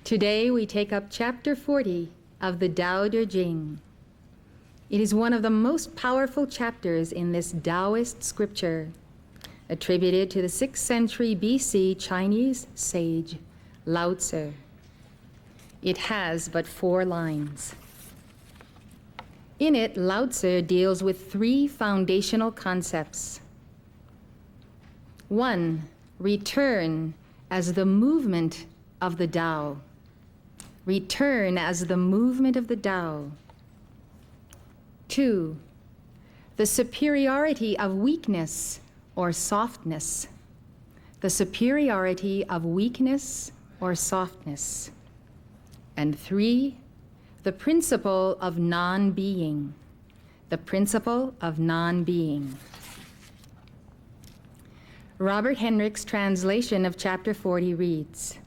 Today we take up chapter 40 of the Tao Te Ching. It is one of the most powerful chapters in this Taoist scripture, attributed to the 6th century BC Chinese sage Lao Tzu. It has but 4 lines. In it, Lao Tzu deals with 3 foundational concepts. 1. Return as the movement of the Tao. Return as the movement of the Tao. 2. The superiority of weakness or softness. The superiority of weakness or softness. And 3. The principle of non-being. The principle of non-being. Robert Henrich's translation of chapter 40 reads,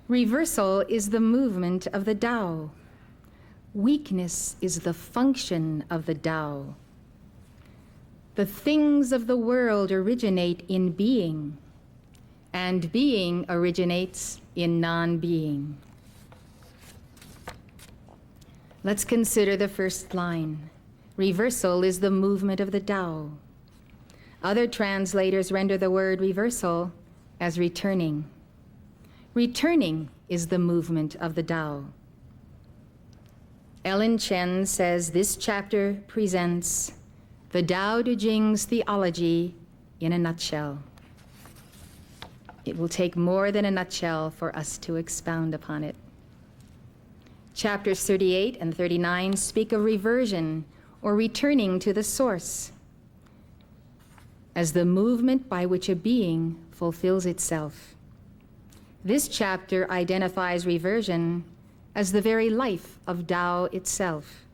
"Reversal is the movement of the Tao. Weakness is the function of the Tao. The things of the world originate in being, and being originates in non-being." Let's consider the first line. Reversal is the movement of the Tao. Other translators render the word reversal as returning. Returning is the movement of the Tao. Ellen Chen says this chapter presents the Tao Te Ching's theology in a nutshell. It will take more than a nutshell for us to expound upon it. Chapters 38 and 39 speak of reversion or returning to the source as the movement by which a being fulfills itself. This chapter identifies reversion as the very life of Tao itself.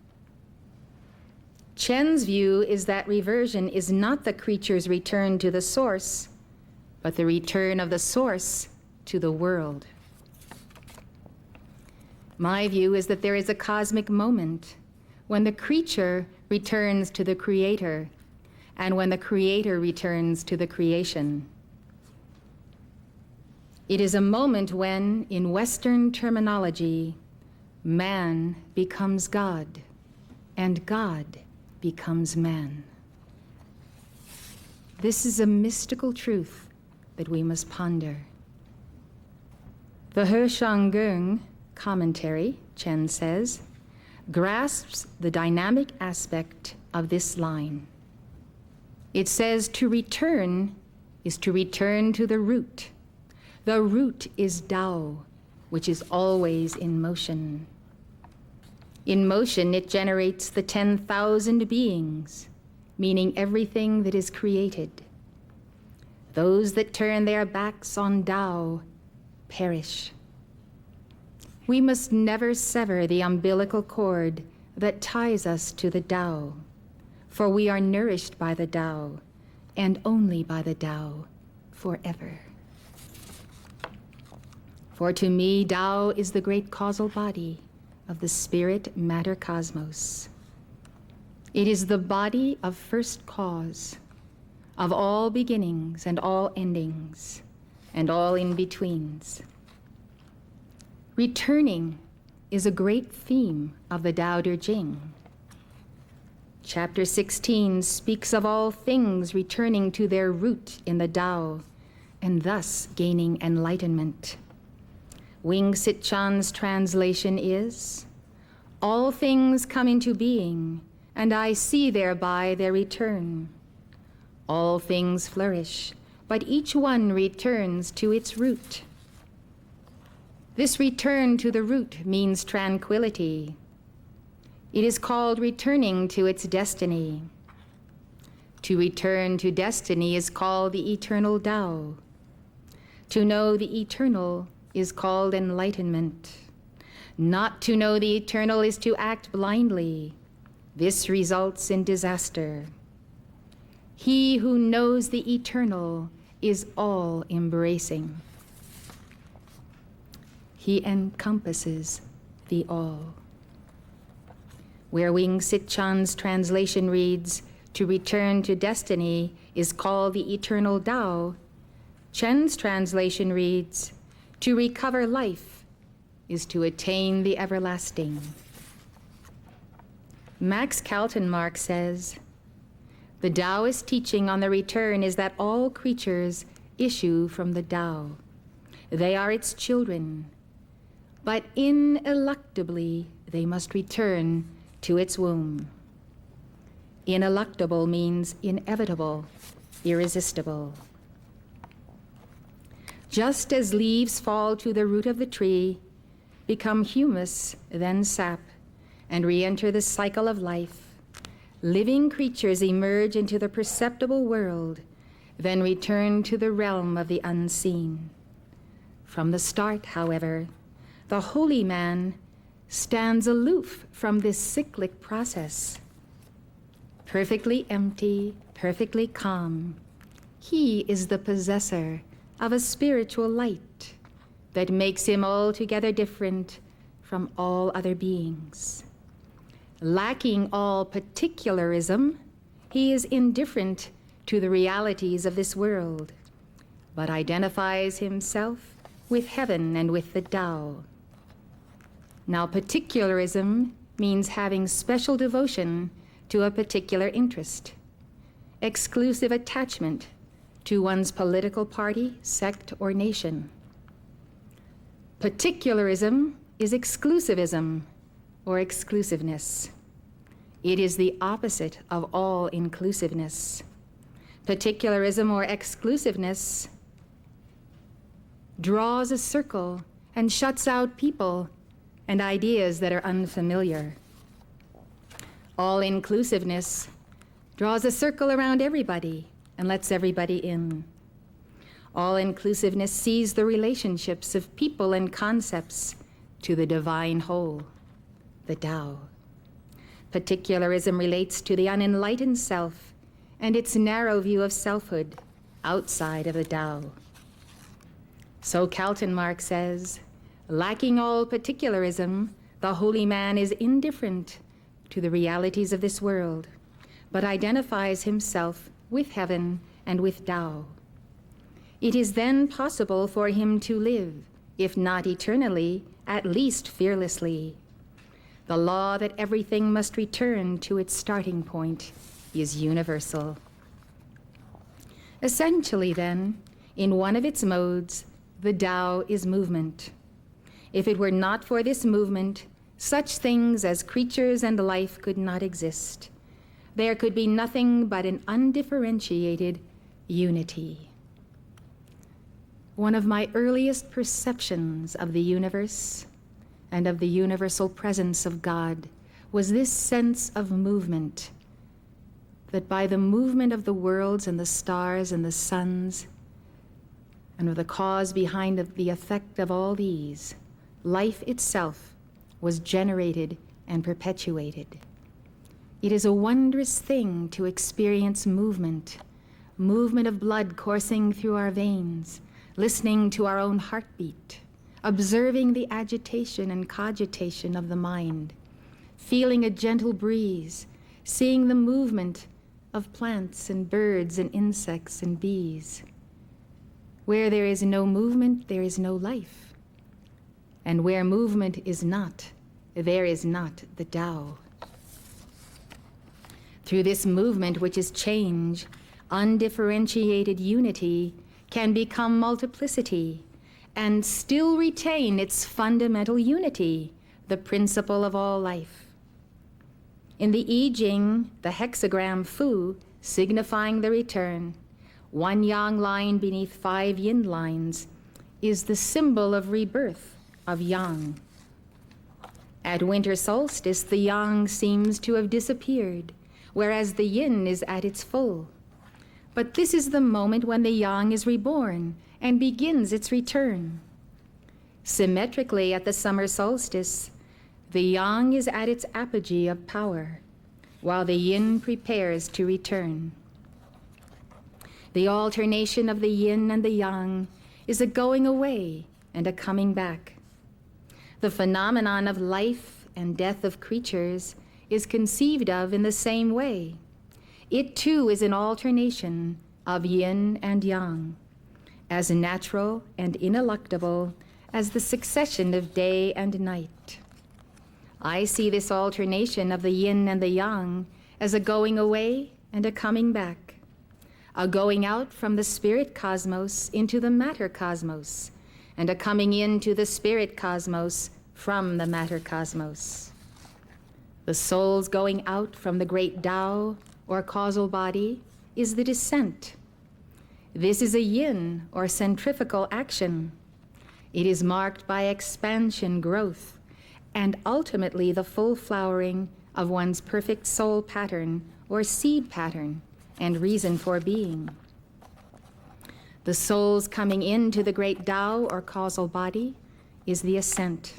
Chen's view is that reversion is not the creature's return to the source, but the return of the source to the world. My view is that there is a cosmic moment when the creature returns to the creator and when the creator returns to the creation. It is a moment when, in Western terminology, man becomes God and God becomes man. This is a mystical truth that we must ponder. The He Shanggung commentary, Chen says, grasps the dynamic aspect of this line. It says to return is to return to the root. The root is Tao, which is always in motion. In motion, it generates the 10,000 beings, meaning everything that is created. Those that turn their backs on Tao perish. We must never sever the umbilical cord that ties us to the Tao, for we are nourished by the Tao, and only by the Tao, forever. For to me, Tao is the great causal body of the spirit-matter cosmos. It is the body of first cause, of all beginnings and all endings, and all in-betweens. Returning is a great theme of the Tao Te Ching. Chapter 16 speaks of all things returning to their root in the Tao, and thus gaining enlightenment. Wing Sit-chan's translation is, "All things come into being, and I see thereby their return. All things flourish, but each one returns to its root." This return to the root means tranquility. It is called returning to its destiny. To return to destiny is called the eternal Tao. To know the eternal is called enlightenment. Not to know the eternal is to act blindly. This results in disaster. He who knows the eternal is all-embracing. He encompasses the all. Where Wing Sit-chan's translation reads, "To return to destiny is called the eternal Tao," Chen's translation reads, "To recover life is to attain the everlasting. Max Kaltenmark says, the Taoist teaching on the return is that all creatures issue from the Tao. They are its children, but ineluctably they must return to its womb. Ineluctable means inevitable, irresistible. Just as leaves fall to the root of the tree, become humus, then sap, and re-enter the cycle of life, living creatures emerge into the perceptible world, then return to the realm of the unseen. From the start, however, the holy man stands aloof from this cyclic process. Perfectly empty, perfectly calm, he is the possessor of a spiritual light that makes him altogether different from all other beings. Lacking all particularism, he is indifferent to the realities of this world, but identifies himself with heaven and with the Tao. Now, particularism means having special devotion to a particular interest, exclusive attachment to one's political party, sect, or nation. Particularism is exclusivism or exclusiveness. It is the opposite of all inclusiveness. Particularism or exclusiveness draws a circle and shuts out people and ideas that are unfamiliar. All inclusiveness draws a circle around everybody and lets everybody in. All inclusiveness sees the relationships of people and concepts to the divine whole, the Tao. Particularism relates to the unenlightened self and its narrow view of selfhood outside of the Tao. So Kaltenmark says, lacking all particularism, the holy man is indifferent to the realities of this world, but identifies himself with heaven and with Tao. It is then possible for him to live, if not eternally, at least fearlessly. The law that everything must return to its starting point is universal. Essentially, then, in one of its modes, the Tao is movement. If it were not for this movement, such things as creatures and life could not exist. There could be nothing but an undifferentiated unity. One of my earliest perceptions of the universe and of the universal presence of God was this sense of movement, that by the movement of the worlds and the stars and the suns, and of the cause behind the effect of all these, life itself was generated and perpetuated. It is a wondrous thing to experience movement of blood coursing through our veins, listening to our own heartbeat, observing the agitation and cogitation of the mind, feeling a gentle breeze, seeing the movement of plants and birds and insects and bees. Where there is no movement, there is no life. And where movement is not, there is not the Tao. Through this movement, which is change, undifferentiated unity can become multiplicity and still retain its fundamental unity, the principle of all life. In the I Ching, the hexagram Fu, signifying the return, one yang line beneath 5 yin lines, is the symbol of rebirth of yang. At winter solstice, the yang seems to have disappeared, whereas the yin is at its full. But this is the moment when the yang is reborn and begins its return. Symmetrically, at the summer solstice, the yang is at its apogee of power, while the yin prepares to return. The alternation of the yin and the yang is a going away and a coming back. The phenomenon of life and death of creatures is conceived of in the same way. It too is an alternation of yin and yang, as natural and ineluctable as the succession of day and night. I see this alternation of the yin and the yang as a going away and a coming back, a going out from the spirit cosmos into the matter cosmos, and a coming into the spirit cosmos from the matter cosmos. The soul's going out from the great Tao, or causal body, is the descent. This is a yin, or centrifugal action. It is marked by expansion, growth, and ultimately the full flowering of one's perfect soul pattern, or seed pattern, and reason for being. The soul's coming into the great Tao, or causal body, is the ascent.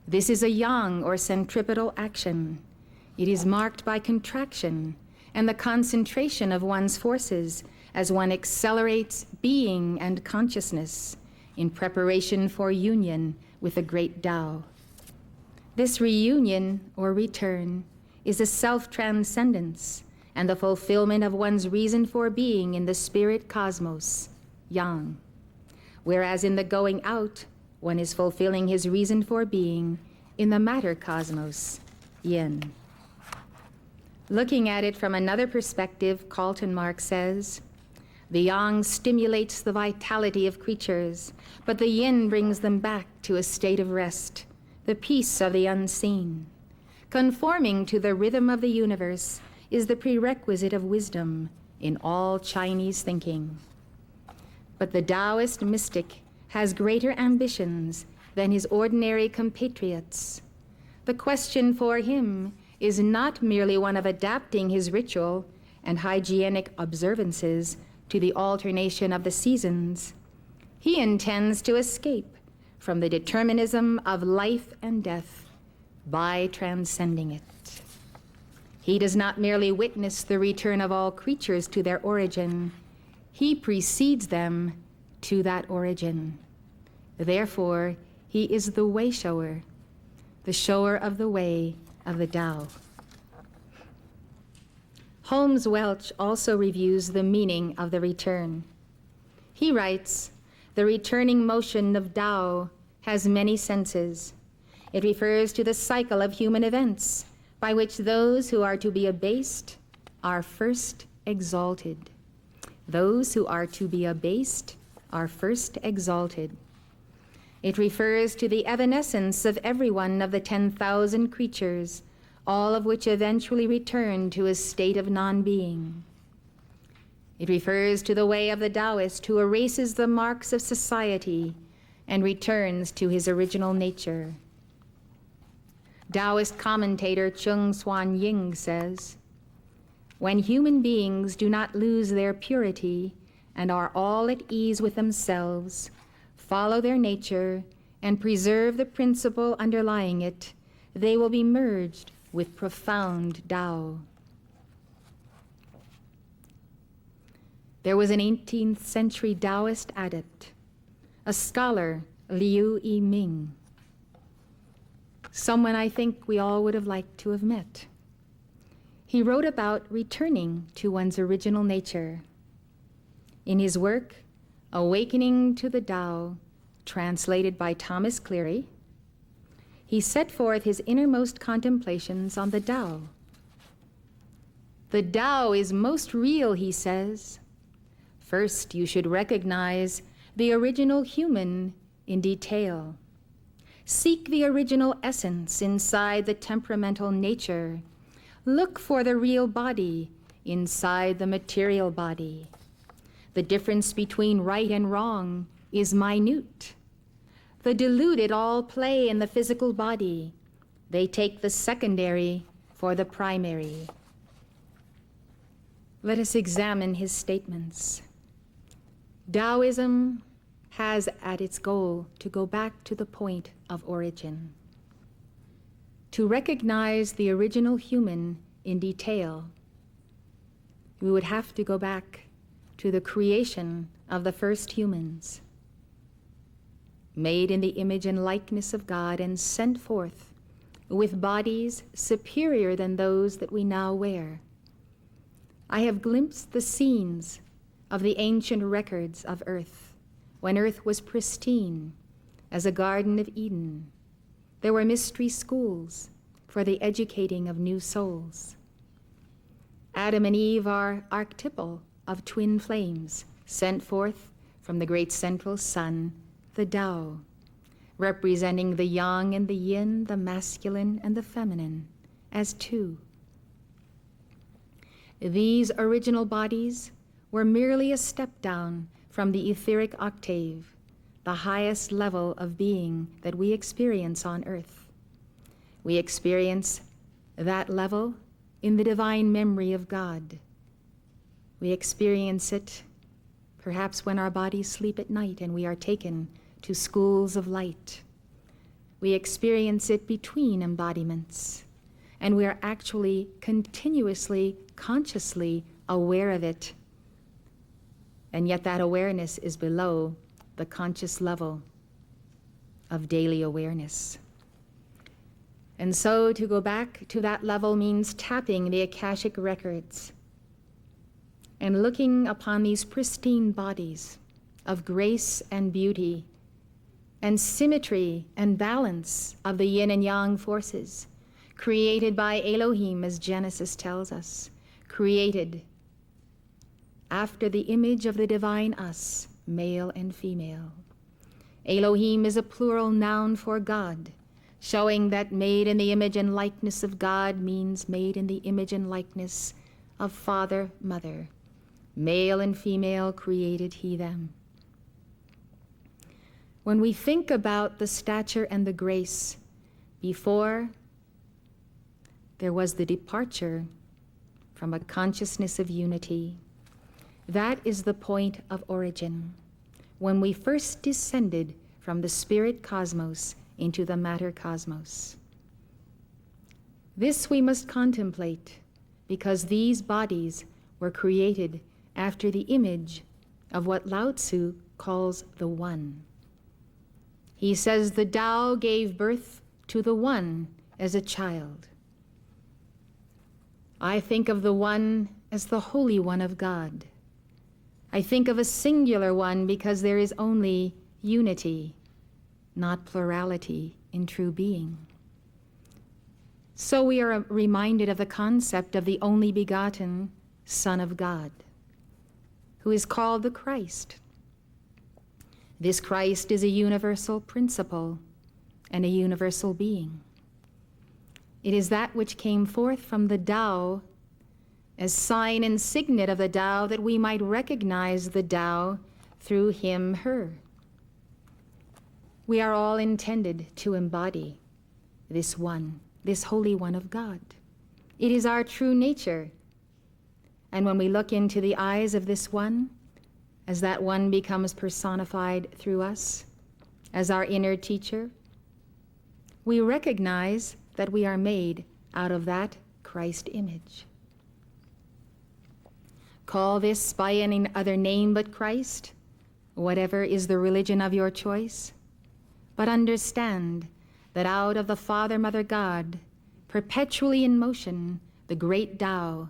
This is a yang, or centripetal action. It is marked by contraction and the concentration of one's forces as one accelerates being and consciousness in preparation for union with the great Tao. This reunion, or return, is a self-transcendence and the fulfillment of one's reason for being in the spirit cosmos, yang. Whereas in the going out, one is fulfilling his reason for being in the matter cosmos, yin. Looking at it from another perspective, Carlton Marx says, the yang stimulates the vitality of creatures, but the yin brings them back to a state of rest, the peace of the unseen. Conforming to the rhythm of the universe is the prerequisite of wisdom in all Chinese thinking. But the Taoist mystic has greater ambitions than his ordinary compatriots. The question for him is not merely one of adapting his ritual and hygienic observances to the alternation of the seasons. He intends to escape from the determinism of life and death by transcending it. He does not merely witness the return of all creatures to their origin, he precedes them to that origin. Therefore, he is the way shower, the shower of the way of the Tao. Holmes Welch also reviews the meaning of the return. He writes, the returning motion of Tao has many senses. It refers to the cycle of human events by which those who are to be abased are first exalted. Those who are to be abased are first exalted. It refers to the evanescence of every one of the 10,000 creatures, all of which eventually return to a state of non-being. It refers to the way of the Taoist who erases the marks of society and returns to his original nature. Taoist commentator Chung Swan Ying says, when human beings do not lose their purity and are all at ease with themselves, follow their nature, and preserve the principle underlying it, they will be merged with profound Tao. There was an 18th century Taoist adept, a scholar, Liu Yiming, someone I think we all would have liked to have met. He wrote about returning to one's original nature. In his work, Awakening to the Tao, translated by Thomas Cleary, he set forth his innermost contemplations on the Tao. The Tao is most real, he says. First, you should recognize the original human in detail. Seek the original essence inside the temperamental nature. Look for the real body inside the material body. The difference between right and wrong is minute. The deluded all play in the physical body. They take the secondary for the primary. Let us examine his statements. Taoism has at its goal to go back to the point of origin, to recognize the original human in detail. We would have to go back to the creation of the first humans, made in the image and likeness of God and sent forth with bodies superior than those that we now wear. I have glimpsed the scenes of the ancient records of Earth, when Earth was pristine, as a Garden of Eden. There were mystery schools for the educating of new souls. Adam and Eve are archetypal of twin flames sent forth from the great central sun, the Tao, representing the yang and the yin, the masculine and the feminine, as two. These original bodies were merely a step down from the etheric octave, the highest level of being that we experience on earth. We experience that level in the divine memory of God. We experience it perhaps when our bodies sleep at night and we are taken to schools of light. We experience it between embodiments, and we are actually continuously, consciously aware of it. And yet that awareness is below the conscious level of daily awareness. And so to go back to that level means tapping the Akashic records and looking upon these pristine bodies of grace and beauty and symmetry and balance of the yin and yang forces, created by Elohim, as Genesis tells us, created after the image of the divine us, male and female. Elohim is a plural noun for God, showing that made in the image and likeness of God means made in the image and likeness of Father, Mother. Male and female created he them. When we think about the stature and the grace before there was the departure from a consciousness of unity, that is the point of origin, when we first descended from the spirit cosmos into the matter cosmos. This we must contemplate, because these bodies were created after the image of what Lao Tzu calls the One. He says the Tao gave birth to the One as a child. I think of the One as the Holy One of God. I think of a singular one because there is only unity, not plurality, in true being. So we are reminded of the concept of the only begotten Son of God, who is called the Christ. This Christ is a universal principle and a universal being. It is that which came forth from the Tao as sign and signet of the Tao, that we might recognize the Tao through him, her. We are all intended to embody this one, this Holy One of God. It is our true nature. And when we look into the eyes of this one, as that one becomes personified through us, as our inner teacher, we recognize that we are made out of that Christ image. Call this by any other name but Christ, whatever is the religion of your choice, but understand that out of the Father, Mother, God, perpetually in motion, the great Tao,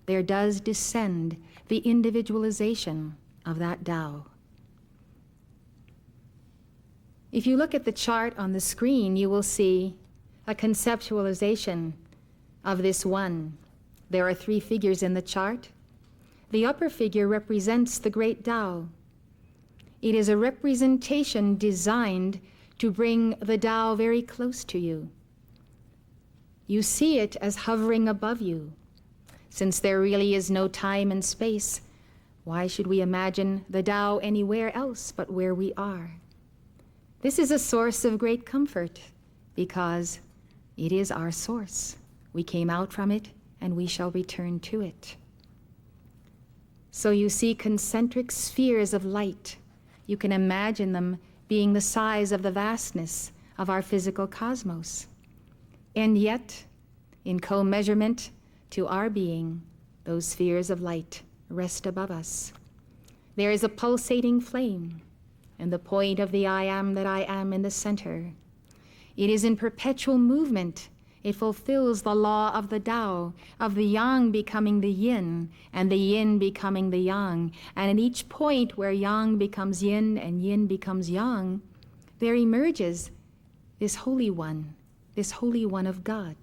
there does descend the individualization of that Tao. If you look at the chart on the screen, you will see a conceptualization of this one. There are 3 figures in the chart. The upper figure represents the great Tao. It is a representation designed to bring the Tao very close to you. You see it as hovering above you. Since there really is no time and space, why should we imagine the Tao anywhere else but where we are? This is a source of great comfort, because it is our source. We came out from it, and we shall return to it. So you see concentric spheres of light. You can imagine them being the size of the vastness of our physical cosmos. And yet, in co-measurement to our being, those spheres of light rest above us. There is a pulsating flame, and the point of the I am that I am in the center. It is in perpetual movement. It fulfills the law of the Tao, of the yang becoming the yin, and the yin becoming the yang. And at each point where yang becomes yin and yin becomes yang, there emerges this Holy One of God.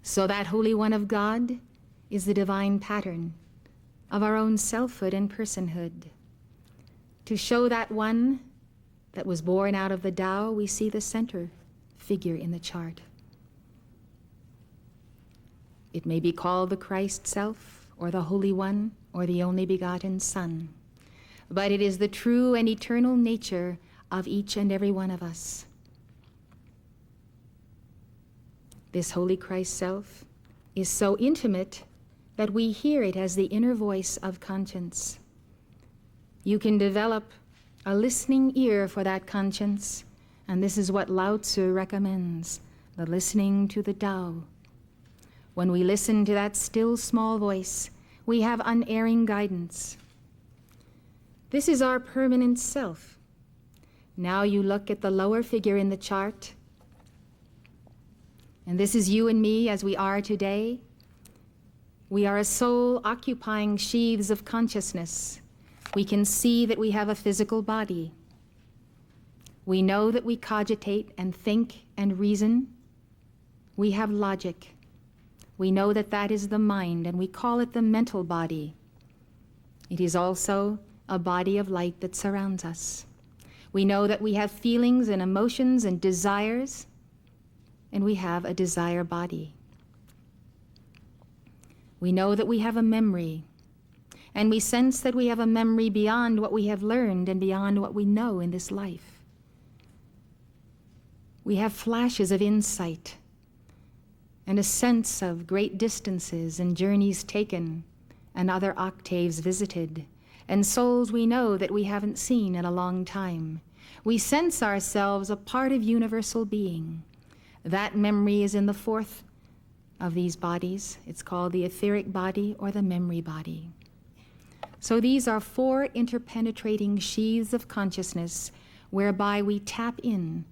So that Holy One of God is the divine pattern of our own selfhood and personhood. To show that one that was born out of the Tao, we see the center figure in the chart. It may be called the Christ self, or the Holy One, or the only begotten Son, but it is the true and eternal nature of each and every one of us. This Holy Christ self is so intimate that we hear it as the inner voice of conscience. You can develop a listening ear for that conscience, and this is what Lao Tzu recommends, the listening to the Tao. When we listen to that still small voice, we have unerring guidance. This is our permanent self. Now you look at the lower figure in the chart, and this is you and me as we are today. We are a soul occupying sheaths of consciousness. We can see that we have a physical body. We know that we cogitate and think and reason. We have logic. We know that that is the mind, and we call it the mental body. It is also a body of light that surrounds us. We know that we have feelings and emotions and desires, and we have a desire body. We know that we have a memory, and we sense that we have a memory beyond what we have learned and beyond what we know in this life. We have flashes of insight and a sense of great distances and journeys taken and other octaves visited, and souls we know that we haven't seen in a long time. We sense ourselves a part of universal being. That memory is in the fourth of these bodies. It's called the etheric body or the memory body. So these are four interpenetrating sheaths of consciousness whereby we tap in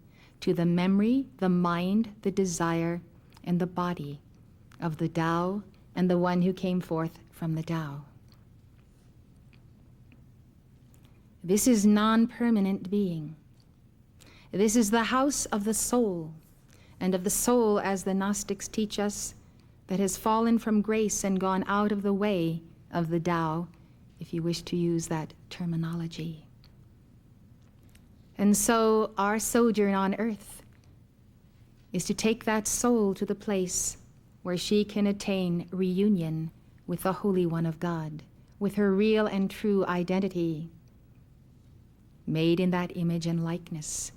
to the memory, the mind, the desire, and the body of the Tao and the one who came forth from the Tao. This is non-permanent being. This is the house of the soul, and of the soul, as the Gnostics teach us, that has fallen from grace and gone out of the way of the Tao, if you wish to use that terminology. And so our sojourn on earth is to take that soul to the place where she can attain reunion with the Holy One of God, with her real and true identity, made in that image and likeness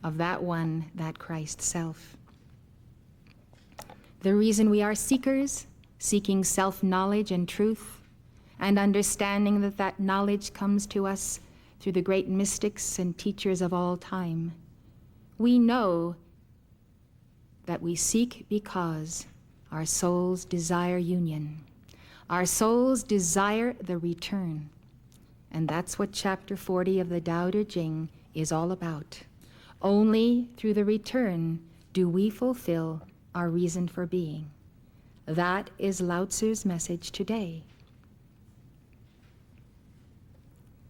of that one, that Christ self. The reason we are seekers, seeking self-knowledge and truth, and understanding that that knowledge comes to us through the great mystics and teachers of all time. We know that we seek because our souls desire union. Our souls desire the return. And that's what chapter 40 of the Tao Te Ching is all about. Only through the return do we fulfill our reason for being. That is Lao Tzu's message today.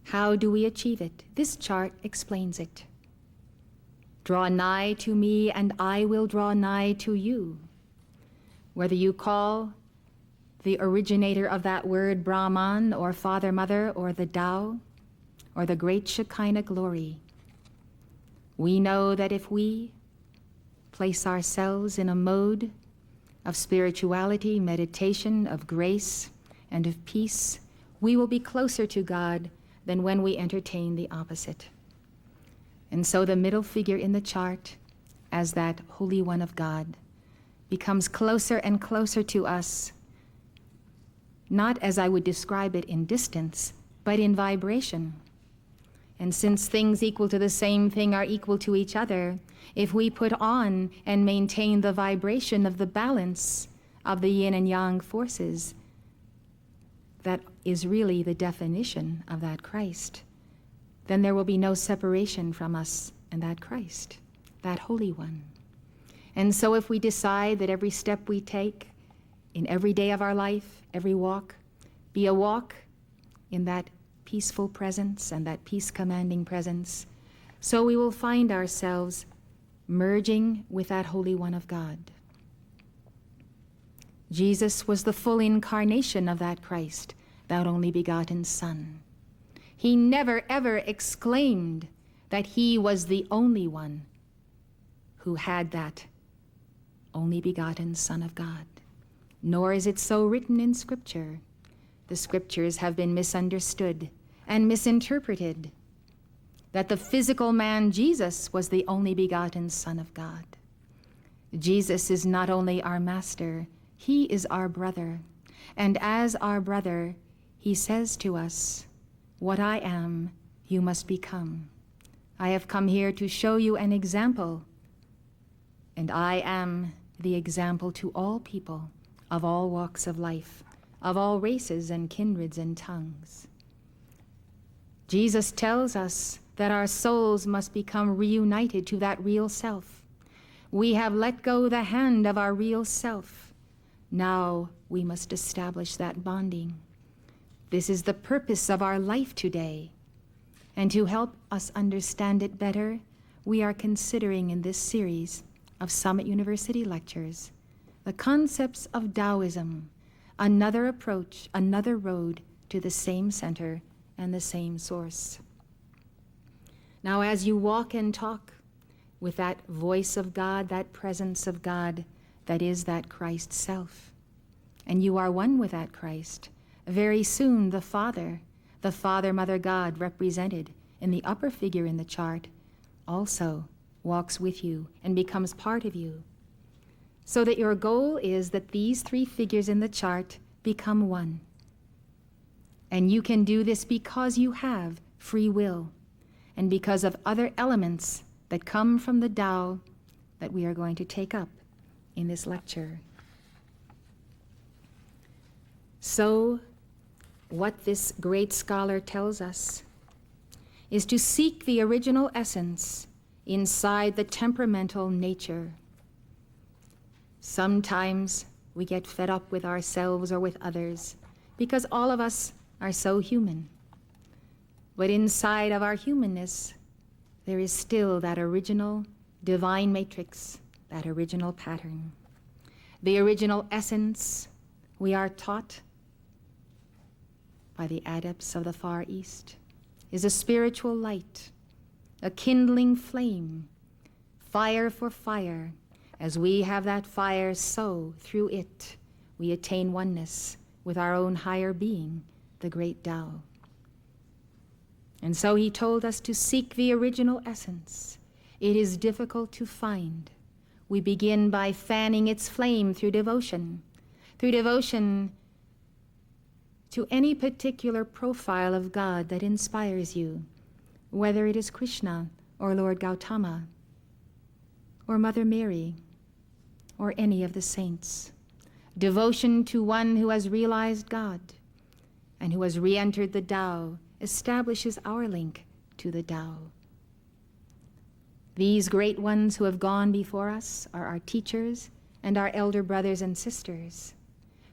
How do we achieve it? This chart explains it. Draw nigh to me, and I will draw nigh to you. Whether you call the originator of that word Brahman, or Father, Mother, or the Tao, or the great Shekinah glory, we know that if we place ourselves in a mode of spirituality, meditation, of grace, and of peace, we will be closer to God than when we entertain the opposite. And so the middle figure in the chart, as that Holy One of God, becomes closer and closer to us, not as I would describe it in distance, but in vibration. And since things equal to the same thing are equal to each other, if we put on and maintain the vibration of the balance of the yin and yang forces, that is really the definition of that Christ, then there will be no separation from us and that Christ, that Holy One. And so if we decide that every step we take in every day of our life, every walk, be a walk in that peaceful presence and that peace-commanding presence, so we will find ourselves merging with that Holy One of God. Jesus was the full incarnation of that Christ, that only begotten Son. He never ever exclaimed that he was the only one who had that only begotten Son of God. Nor is it so written in Scripture. The Scriptures have been misunderstood and misinterpreted, that the physical man Jesus was the only begotten Son of God. Jesus is not only our master, he is our brother. And as our brother, he says to us, "What I am, you must become. I have come here to show you an example, and I am the example to all people of all walks of life, of all races and kindreds and tongues." Jesus tells us that our souls must become reunited to that real self. We have let go the hand of our real self. Now we must establish that bonding. This is the purpose of our life today. And to help us understand it better, we are considering in this series of Summit University lectures the concepts of Taoism, another approach, another road to the same center and the same source. Now, as you walk and talk with that voice of God, that presence of God, that is that Christ self, and you are one with that Christ, very soon the Father, Mother God represented in the upper figure in the chart, also walks with you and becomes part of you. So that your goal is that these three figures in the chart become one. And you can do this because you have free will and because of other elements that come from the Tao that we are going to take up in this lecture. So, what this great scholar tells us is to seek the original essence inside the temperamental nature. Sometimes we get fed up with ourselves or with others because all of us are so human. But inside of our humanness, there is still that original divine matrix, that original pattern. The original essence we are taught by the adepts of the Far East is a spiritual light, a kindling flame, fire for fire. As we have that fire, so through it we attain oneness with our own higher being, the great Tao. And so he told us to seek the original essence. It is difficult to find. We begin by fanning its flame through devotion to any particular profile of God that inspires you, whether it is Krishna or Lord Gautama or Mother Mary or any of the saints. Devotion to one who has realized God and who has re-entered the Tao establishes our link to the Tao. These great ones who have gone before us are our teachers and our elder brothers and sisters.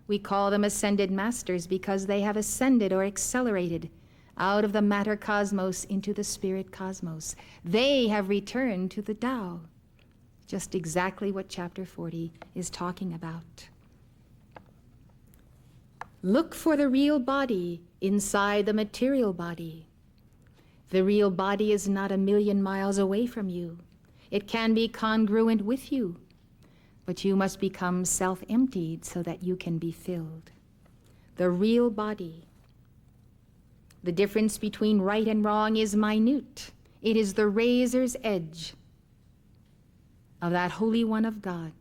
We call them ascended masters because they have ascended or accelerated out of the matter cosmos into the spirit cosmos. They have returned to the Tao, just exactly what chapter 40 is talking about. Look for the real body inside the material body. The real body is not 1,000,000 miles away from you. It can be congruent with you, but you must become self-emptied so that you can be filled. The real body. The difference between right and wrong is minute. It is the razor's edge of that Holy One of God.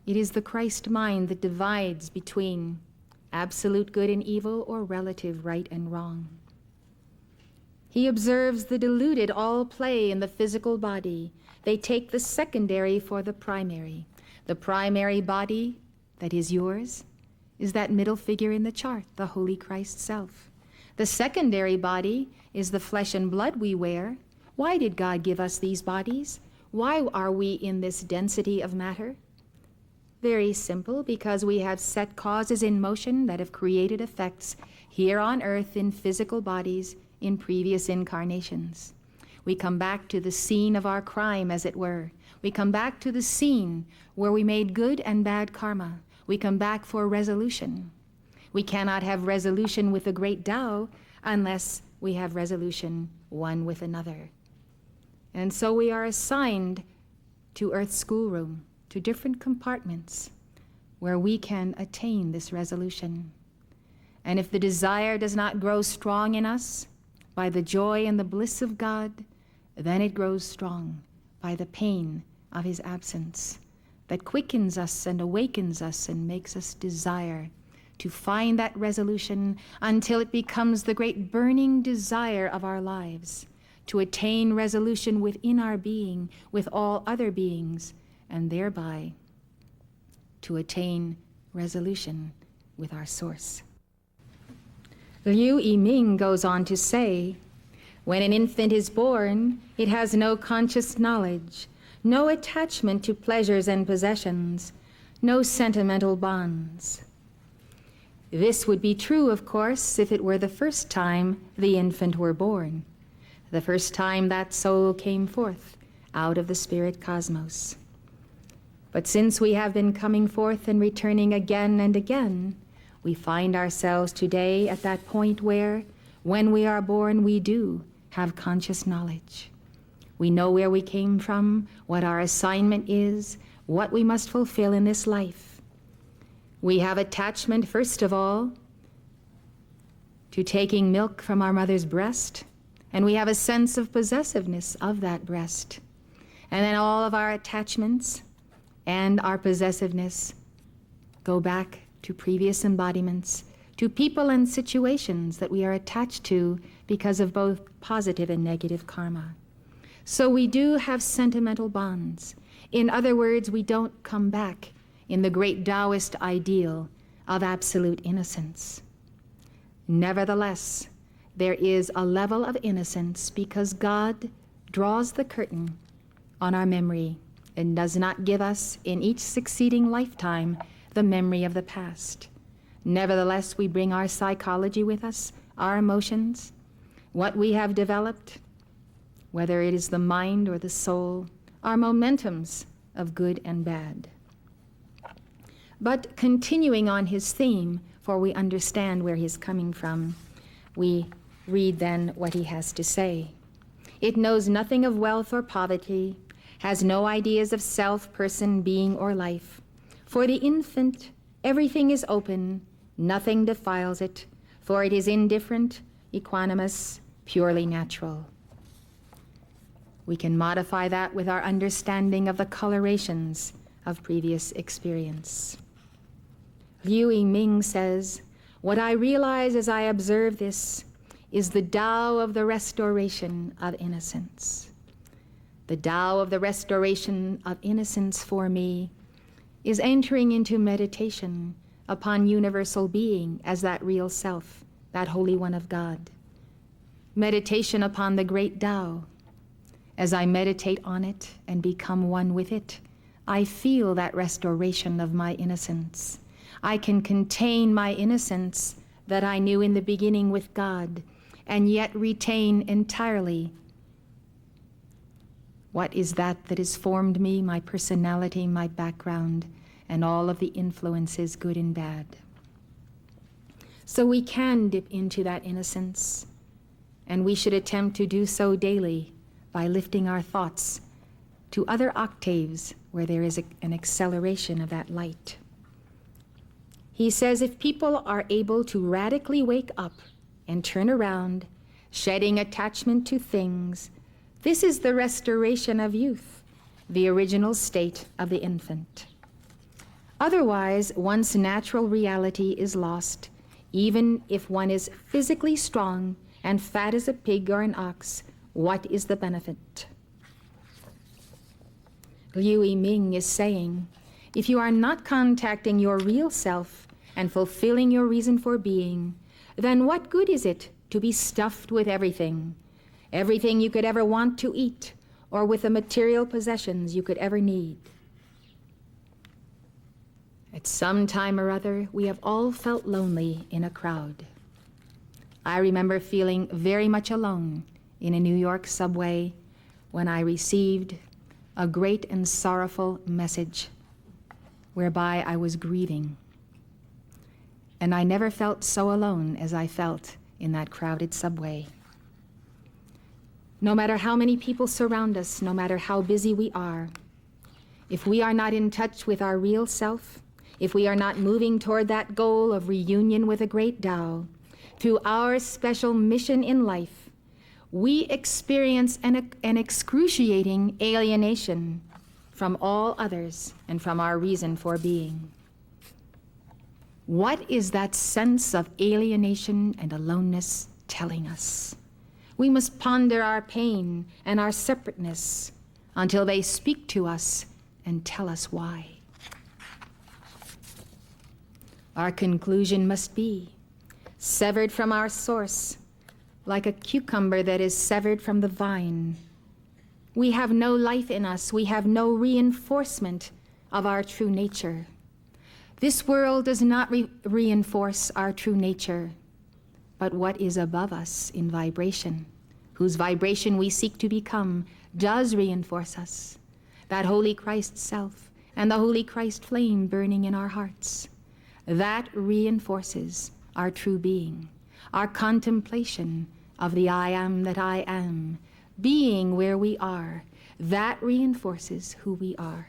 It is the Christ mind that divides between absolute good and evil or relative right and wrong. He observes the deluded all play in the physical body. They take the secondary for the primary. The primary body that is yours is that middle figure in the chart, the Holy Christ self. The secondary body is the flesh and blood we wear. Why did God give us these bodies? Why are we in this density of matter? Very simple, because we have set causes in motion that have created effects here on earth in physical bodies in previous incarnations. We come back to the scene of our crime, as it were. We come back to the scene where we made good and bad karma. We come back for resolution. We cannot have resolution with the great Tao unless we have resolution one with another. And so we are assigned to Earth's schoolroom, to different compartments where we can attain this resolution. And if the desire does not grow strong in us by the joy and the bliss of God, then it grows strong by the pain of his absence that quickens us and awakens us and makes us desire to find that resolution until it becomes the great burning desire of our lives, to attain resolution within our being with all other beings, and thereby to attain resolution with our source. Liu Yiming goes on to say, when an infant is born, it has no conscious knowledge, no attachment to pleasures and possessions, no sentimental bonds. This would be true, of course, if it were the first time the infant were born, the first time that soul came forth out of the spirit cosmos. But since we have been coming forth and returning again and again, we find ourselves today at that point where, when we are born, we do have conscious knowledge. We know where we came from, what our assignment is, what we must fulfill in this life. We have attachment, first of all, to taking milk from our mother's breast, and we have a sense of possessiveness of that breast. And then all of our attachments and our possessiveness go back to previous embodiments, to people and situations that we are attached to because of both positive and negative karma. So we do have sentimental bonds. In other words, we don't come back in the great Taoist ideal of absolute innocence. Nevertheless, there is a level of innocence because God draws the curtain on our memory and does not give us in each succeeding lifetime the memory of the past. Nevertheless, we bring our psychology with us, our emotions, what we have developed, whether it is the mind or the soul, our momentums of good and bad. But continuing on his theme, for we understand where he's coming from, we read then what he has to say. It knows nothing of wealth or poverty, has no ideas of self, person, being, or life. For the infant, everything is open, nothing defiles it, for it is indifferent, equanimous, purely natural. We can modify that with our understanding of the colorations of previous experience. Liu Yiming says, what I realize as I observe this is the Tao of the restoration of innocence. The Tao of the restoration of innocence for me is entering into meditation upon universal being as that real self, that Holy One of God. Meditation upon the great Tao. As I meditate on it and become one with it, I feel that restoration of my innocence. I can contain my innocence that I knew in the beginning with God, and yet retain entirely what is that has formed me, my personality, my background, and all of the influences, good and bad. So we can dip into that innocence, and we should attempt to do so daily by lifting our thoughts to other octaves where there is an acceleration of that light. He says if people are able to radically wake up and turn around, shedding attachment to things, this is the restoration of youth, the original state of the infant. Otherwise, one's natural reality is lost, even if one is physically strong and fat as a pig or an ox. What is the benefit? Liu Yiming is saying, if you are not contacting your real self and fulfilling your reason for being, then what good is it to be stuffed with everything you could ever want to eat, or with the material possessions you could ever need? At some time or other, we have all felt lonely in a crowd. I remember feeling very much alone in a New York subway when I received a great and sorrowful message whereby I was grieving. And I never felt so alone as I felt in that crowded subway. No matter how many people surround us, no matter how busy we are, if we are not in touch with our real self, if we are not moving toward that goal of reunion with a great Tao, through our special mission in life, we experience an excruciating alienation from all others and from our reason for being. What is that sense of alienation and aloneness telling us? We must ponder our pain and our separateness until they speak to us and tell us why. Our conclusion must be severed from our source, like a cucumber that is severed from the vine. We have no life in us. We have no reinforcement of our true nature. This world does not reinforce our true nature, but what is above us in vibration, whose vibration we seek to become, does reinforce us. That Holy Christ self and the Holy Christ flame burning in our hearts, that reinforces our true being, our contemplation of the I am that I am, being where we are, that reinforces who we are.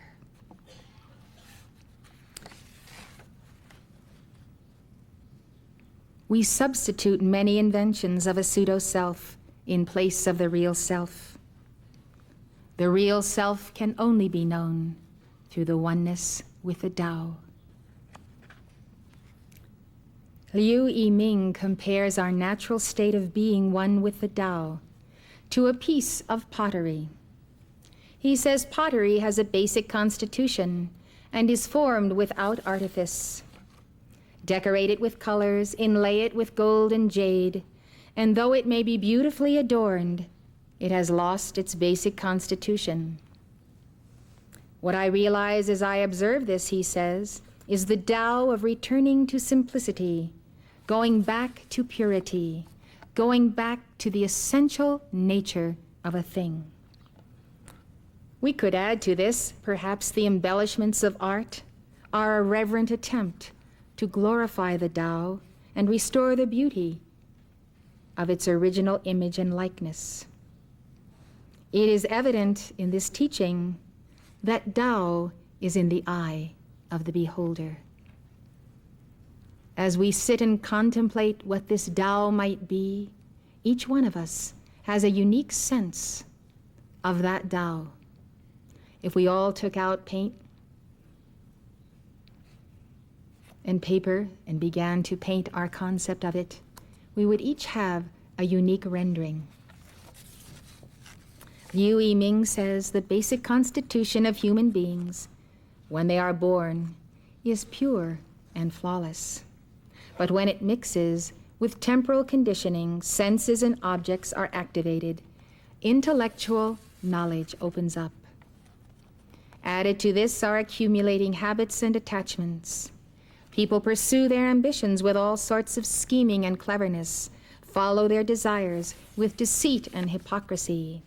We substitute many inventions of a pseudo-self in place of the real self. The real self can only be known through the oneness with the Tao. Liu Yiming compares our natural state of being one with the Tao to a piece of pottery. He says pottery has a basic constitution and is formed without artifice. Decorate it with colors, inlay it with gold and jade, and though it may be beautifully adorned, it has lost its basic constitution. What I realize as I observe this, he says, is the Tao of returning to simplicity, going back to purity, going back to the essential nature of a thing. We could add to this perhaps the embellishments of art, our irreverent attempt to glorify the Tao and restore the beauty of its original image and likeness. It is evident in this teaching that Tao is in the eye of the beholder. As we sit and contemplate what this Tao might be, each one of us has a unique sense of that Tao. If we all took out paint and paper and began to paint our concept of it, we would each have a unique rendering. Liu Yiming says the basic constitution of human beings, when they are born, is pure and flawless. But when it mixes with temporal conditioning, senses and objects are activated, intellectual knowledge opens up. Added to this are accumulating habits and attachments. People pursue their ambitions with all sorts of scheming and cleverness, follow their desires with deceit and hypocrisy.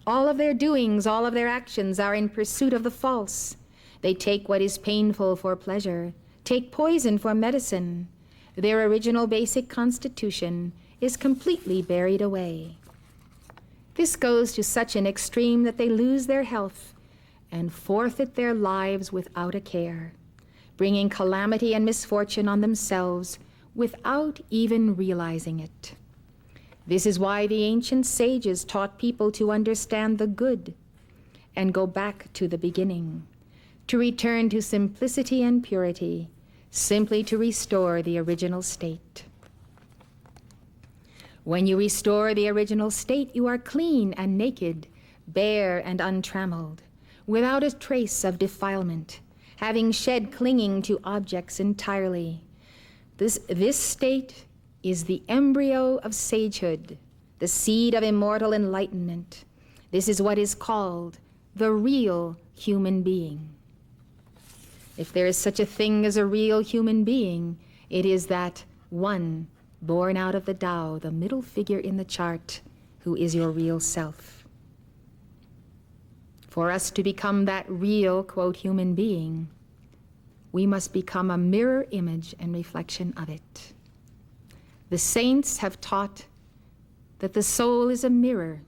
All of their doings, all of their actions are in pursuit of the false. They take what is painful for pleasure, take poison for medicine. Their original basic constitution is completely buried away. This goes to such an extreme that they lose their health and forfeit their lives without a care, bringing calamity and misfortune on themselves without even realizing it. This is why the ancient sages taught people to understand the good and go back to the beginning, to return to simplicity and purity, simply to restore the original state. When you restore the original state, you are clean and naked, bare and untrammeled, without a trace of defilement, having shed clinging to objects entirely. This state is the embryo of sagehood, the seed of immortal enlightenment. This is what is called the real human being. If there is such a thing as a real human being, it is that one born out of the Tao, the middle figure in the chart, who is your real self. For us to become that real, quote, human being, we must become a mirror image and reflection of it. The saints have taught that the soul is a mirror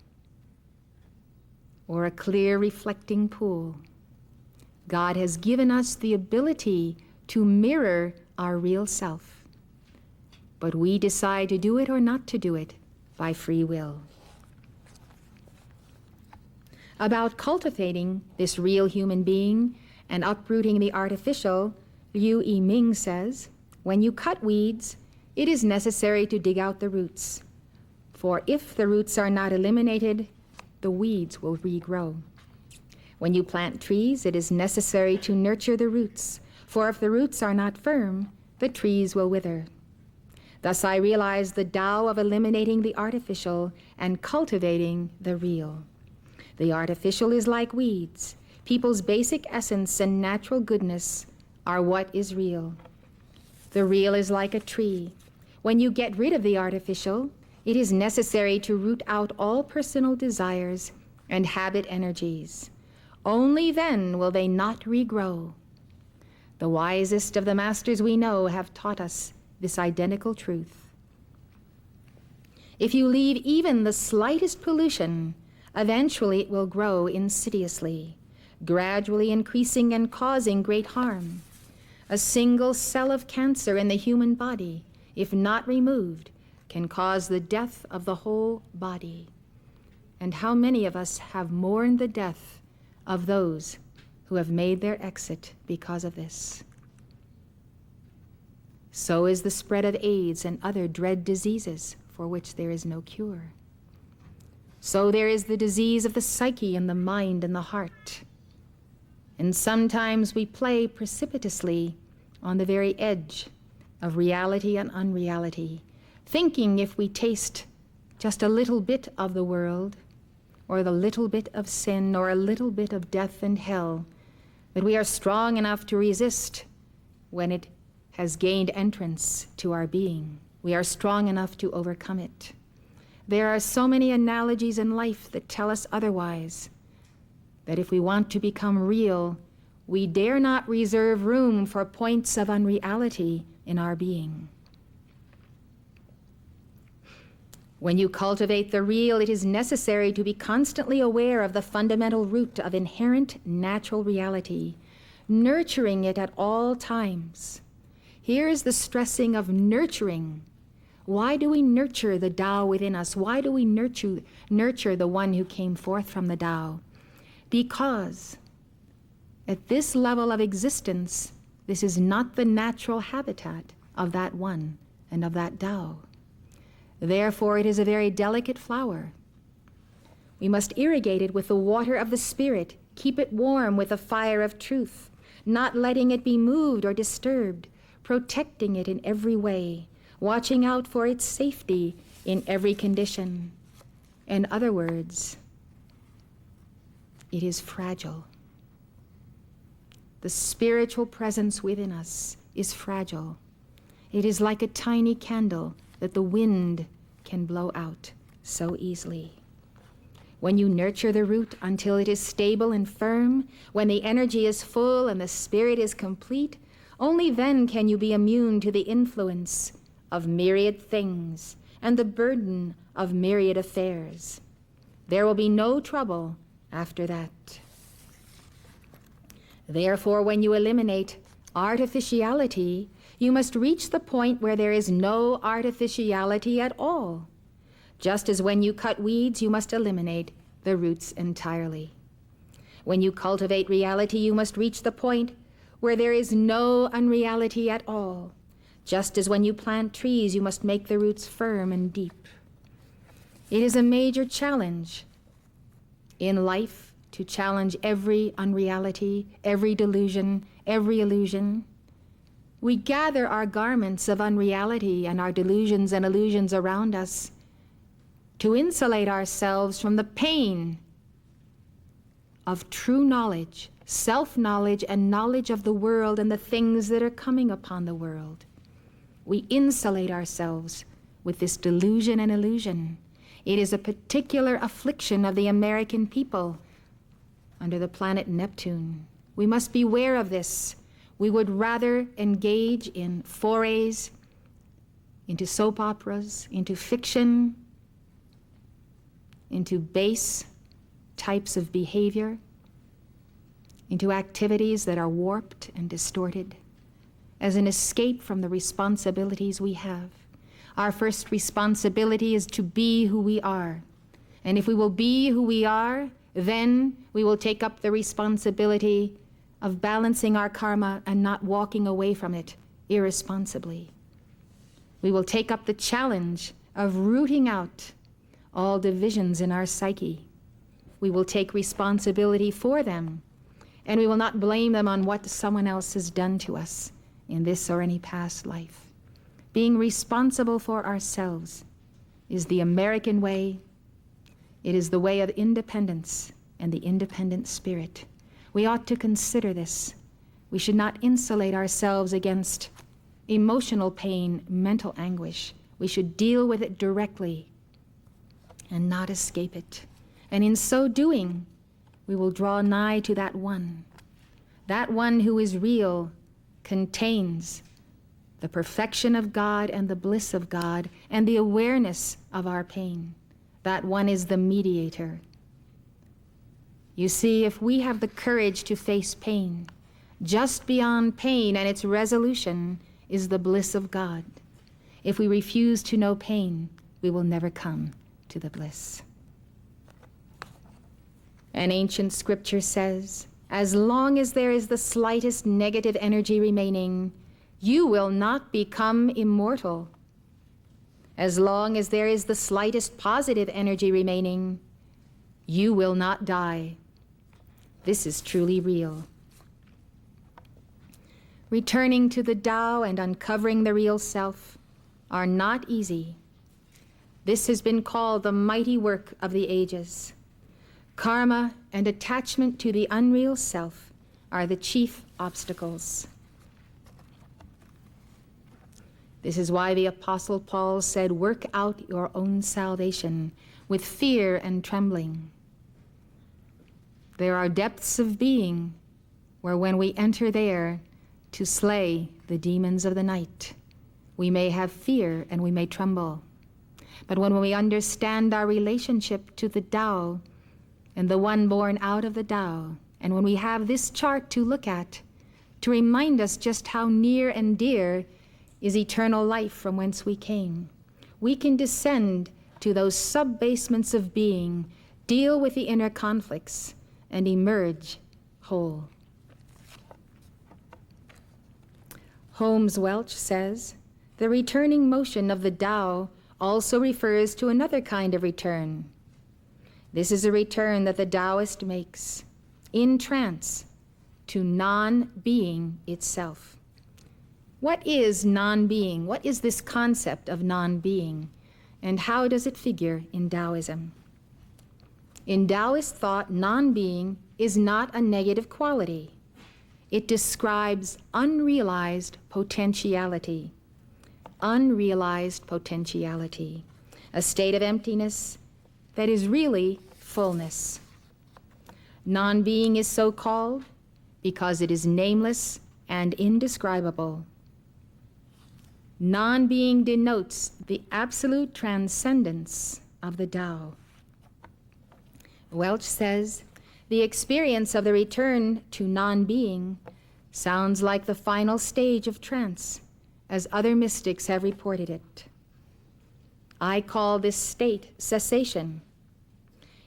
or a clear reflecting pool. God has given us the ability to mirror our real self, but we decide to do it or not to do it by free will. About cultivating this real human being and uprooting the artificial, Liu Yiming says, when you cut weeds, it is necessary to dig out the roots. For if the roots are not eliminated, the weeds will regrow. When you plant trees, it is necessary to nurture the roots. For if the roots are not firm, the trees will wither. Thus I realize the Tao of eliminating the artificial and cultivating the real. The artificial is like weeds. People's basic essence and natural goodness are what is real. The real is like a tree. When you get rid of the artificial, it is necessary to root out all personal desires and habit energies. Only then will they not regrow. The wisest of the masters we know have taught us this identical truth. If you leave even the slightest pollution, eventually it will grow insidiously, gradually increasing and causing great harm. A single cell of cancer in the human body, if not removed, can cause the death of the whole body. And how many of us have mourned the death of those who have made their exit because of this? So is the spread of AIDS and other dread diseases for which there is no cure. So there is the disease of the psyche and the mind and the heart. And sometimes we play precipitously on the very edge of reality and unreality, thinking if we taste just a little bit of the world, or the little bit of sin, or a little bit of death and hell, that we are strong enough to resist when it has gained entrance to our being. We are strong enough to overcome it. There are so many analogies in life that tell us otherwise, that if we want to become real, we dare not reserve room for points of unreality in our being. When you cultivate the real, it is necessary to be constantly aware of the fundamental root of inherent natural reality, nurturing it at all times. Here is the stressing of nurturing. Why do we nurture the Tao within us? Why do we nurture the one who came forth from the Tao? Because at this level of existence, this is not the natural habitat of that one and of that Tao. Therefore, it is a very delicate flower. We must irrigate it with the water of the Spirit, keep it warm with the fire of truth, not letting it be moved or disturbed, protecting it in every way, watching out for its safety in every condition. In other words, it is fragile. The spiritual presence within us is fragile. It is like a tiny candle that the wind can blow out so easily. When you nurture the root until it is stable and firm, when the energy is full and the spirit is complete, only then can you be immune to the influence of myriad things and the burden of myriad affairs. There will be no trouble after that. Therefore, when you eliminate artificiality, you must reach the point where there is no artificiality at all. Just as when you cut weeds, you must eliminate the roots entirely. When you cultivate reality, you must reach the point where there is no unreality at all. Just as when you plant trees, you must make the roots firm and deep. It is a major challenge in life to challenge every unreality, every delusion, every illusion. We gather our garments of unreality and our delusions and illusions around us to insulate ourselves from the pain of true knowledge, self-knowledge, and knowledge of the world and the things that are coming upon the world. We insulate ourselves with this delusion and illusion. It is a particular affliction of the American people under the planet Neptune. We must beware of this. We would rather engage in forays into soap operas, into fiction, into base types of behavior, into activities that are warped and distorted, as an escape from the responsibilities we have. Our first responsibility is to be who we are. And if we will be who we are, then we will take up the responsibility of balancing our karma and not walking away from it irresponsibly. We will take up the challenge of rooting out all divisions in our psyche. We will take responsibility for them, and we will not blame them on what someone else has done to us in this or any past life. Being responsible for ourselves is the American way. It is the way of independence and the independent spirit. We ought to consider this. We should not insulate ourselves against emotional pain, mental anguish. We should deal with it directly and not escape it. And in so doing, we will draw nigh to that one who is real, contains the perfection of God and the bliss of God and the awareness of our pain. That one is the mediator. You see, if we have the courage to face pain, just beyond pain and its resolution is the bliss of God. If we refuse to know pain, we will never come to the bliss. An ancient scripture says, as long as there is the slightest negative energy remaining, you will not become immortal. As long as there is the slightest positive energy remaining, you will not die. This is truly real. Returning to the Tao and uncovering the real self are not easy. This has been called the mighty work of the ages. Karma and attachment to the unreal self are the chief obstacles. This is why the Apostle Paul said, work out your own salvation with fear and trembling. There are depths of being where when we enter there to slay the demons of the night, we may have fear and we may tremble. But when we understand our relationship to the Tao and the one born out of the Tao, and when we have this chart to look at, to remind us just how near and dear is eternal life from whence we came, we can descend to those sub-basements of being, deal with the inner conflicts, and emerge whole. Holmes Welch says, the returning motion of the Tao also refers to another kind of return. This is a return that the Taoist makes in trance to non-being itself. What is non-being? What is this concept of non-being? And how does it figure in Taoism? In Taoist thought, non-being is not a negative quality. It describes unrealized potentiality. Unrealized potentiality, a state of emptiness that is really fullness. Non-being is so called because it is nameless and indescribable. Non-being denotes the absolute transcendence of the Tao. Welch says, the experience of the return to non-being sounds like the final stage of trance, as other mystics have reported it. I call this state cessation.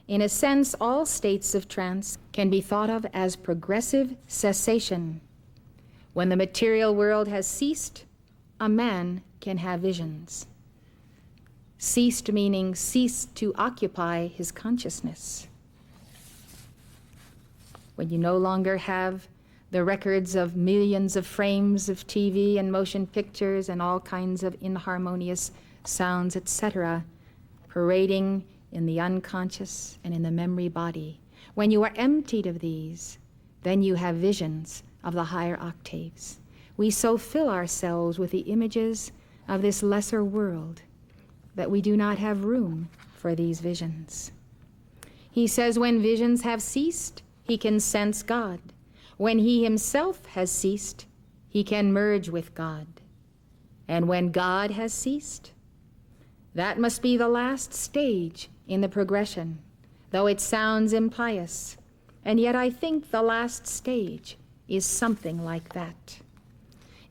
In a sense, all states of trance can be thought of as progressive cessation. When the material world has ceased, a man can have visions. Ceased meaning ceased to occupy his consciousness. When you no longer have the records of millions of frames of TV and motion pictures and all kinds of inharmonious sounds, etc., parading in the unconscious and in the memory body. When you are emptied of these, then you have visions of the higher octaves. We so fill ourselves with the images of this lesser world that we do not have room for these visions. He says when visions have ceased, he can sense God. When he himself has ceased, he can merge with God. And when God has ceased, that must be the last stage in the progression, though it sounds impious. And yet I think the last stage is something like that.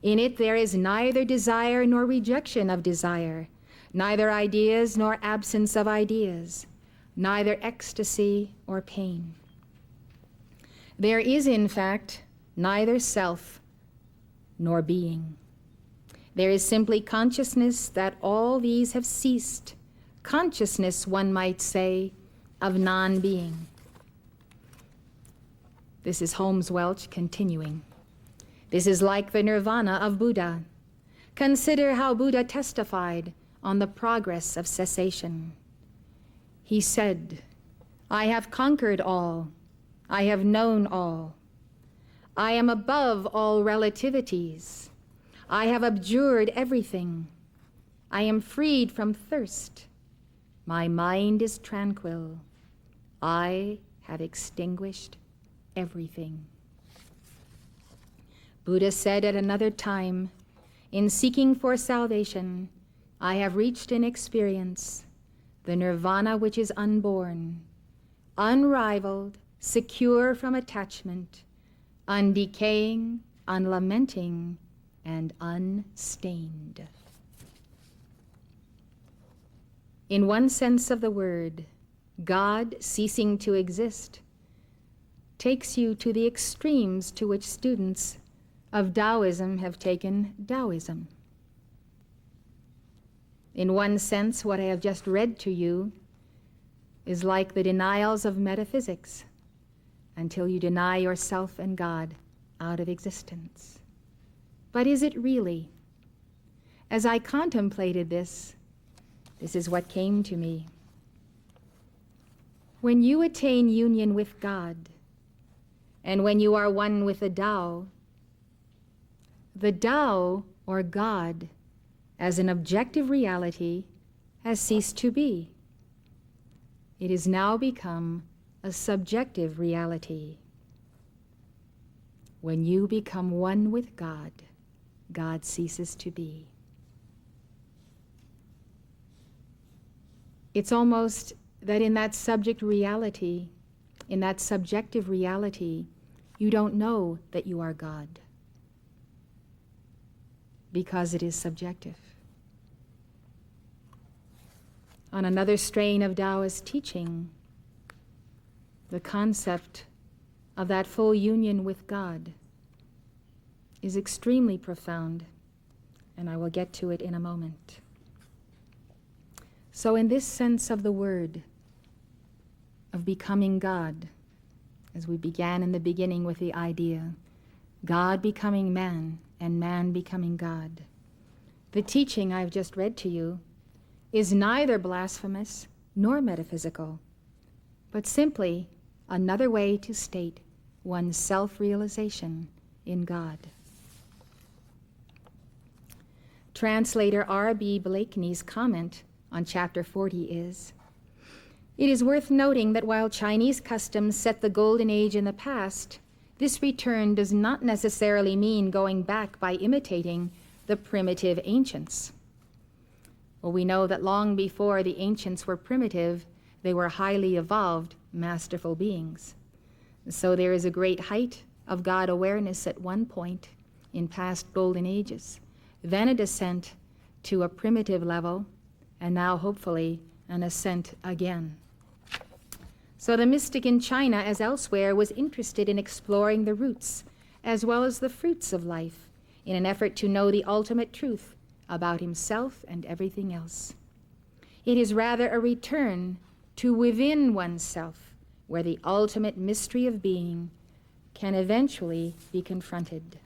In it there is neither desire nor rejection of desire, neither ideas nor absence of ideas, neither ecstasy or pain. There is, in fact, neither self nor being. There is simply consciousness that all these have ceased, consciousness, one might say, of non-being. This is Holmes Welch continuing. This is like the nirvana of Buddha. Consider how Buddha testified on the progress of cessation. He said, I have conquered all. I have known all. I am above all relativities. I have abjured everything. I am freed from thirst. My mind is tranquil. I have extinguished everything. Buddha said at another time, in seeking for salvation, I have reached an experience, the nirvana which is unborn, unrivaled, secure from attachment, undecaying, unlamenting, and unstained. In one sense of the word, God ceasing to exist takes you to the extremes to which students of Taoism have taken Taoism. In one sense, what I have just read to you is like the denials of metaphysics until you deny yourself and God out of existence. But is it really? As I contemplated this is what came to me. When you attain union with God, and when you are one with the Tao or God as an objective reality has ceased to be. It has now become a subjective reality. When you become one with God, God ceases to be. It's almost that in that subject reality, in that subjective reality, you don't know that you are God, because it is subjective. On another strain of Taoist teaching, the concept of that full union with God is extremely profound, and I will get to it in a moment. So in this sense of the word, of becoming God, as we began in the beginning with the idea, God becoming man and man becoming God, the teaching I've just read to you is neither blasphemous nor metaphysical, but simply another way to state one's self-realization in God. Translator R.B. Blakeney's comment on chapter 40 is, it is worth noting that while Chinese customs set the golden age in the past, this return does not necessarily mean going back by imitating the primitive ancients. Well, we know that long before the ancients were primitive, they were highly evolved, masterful beings. So there is a great height of God awareness at one point in past golden ages, then a descent to a primitive level, and now hopefully an ascent again. So the mystic in China, as elsewhere, was interested in exploring the roots as well as the fruits of life in an effort to know the ultimate truth about himself and everything else. It is rather a return to within oneself, where the ultimate mystery of being can eventually be confronted.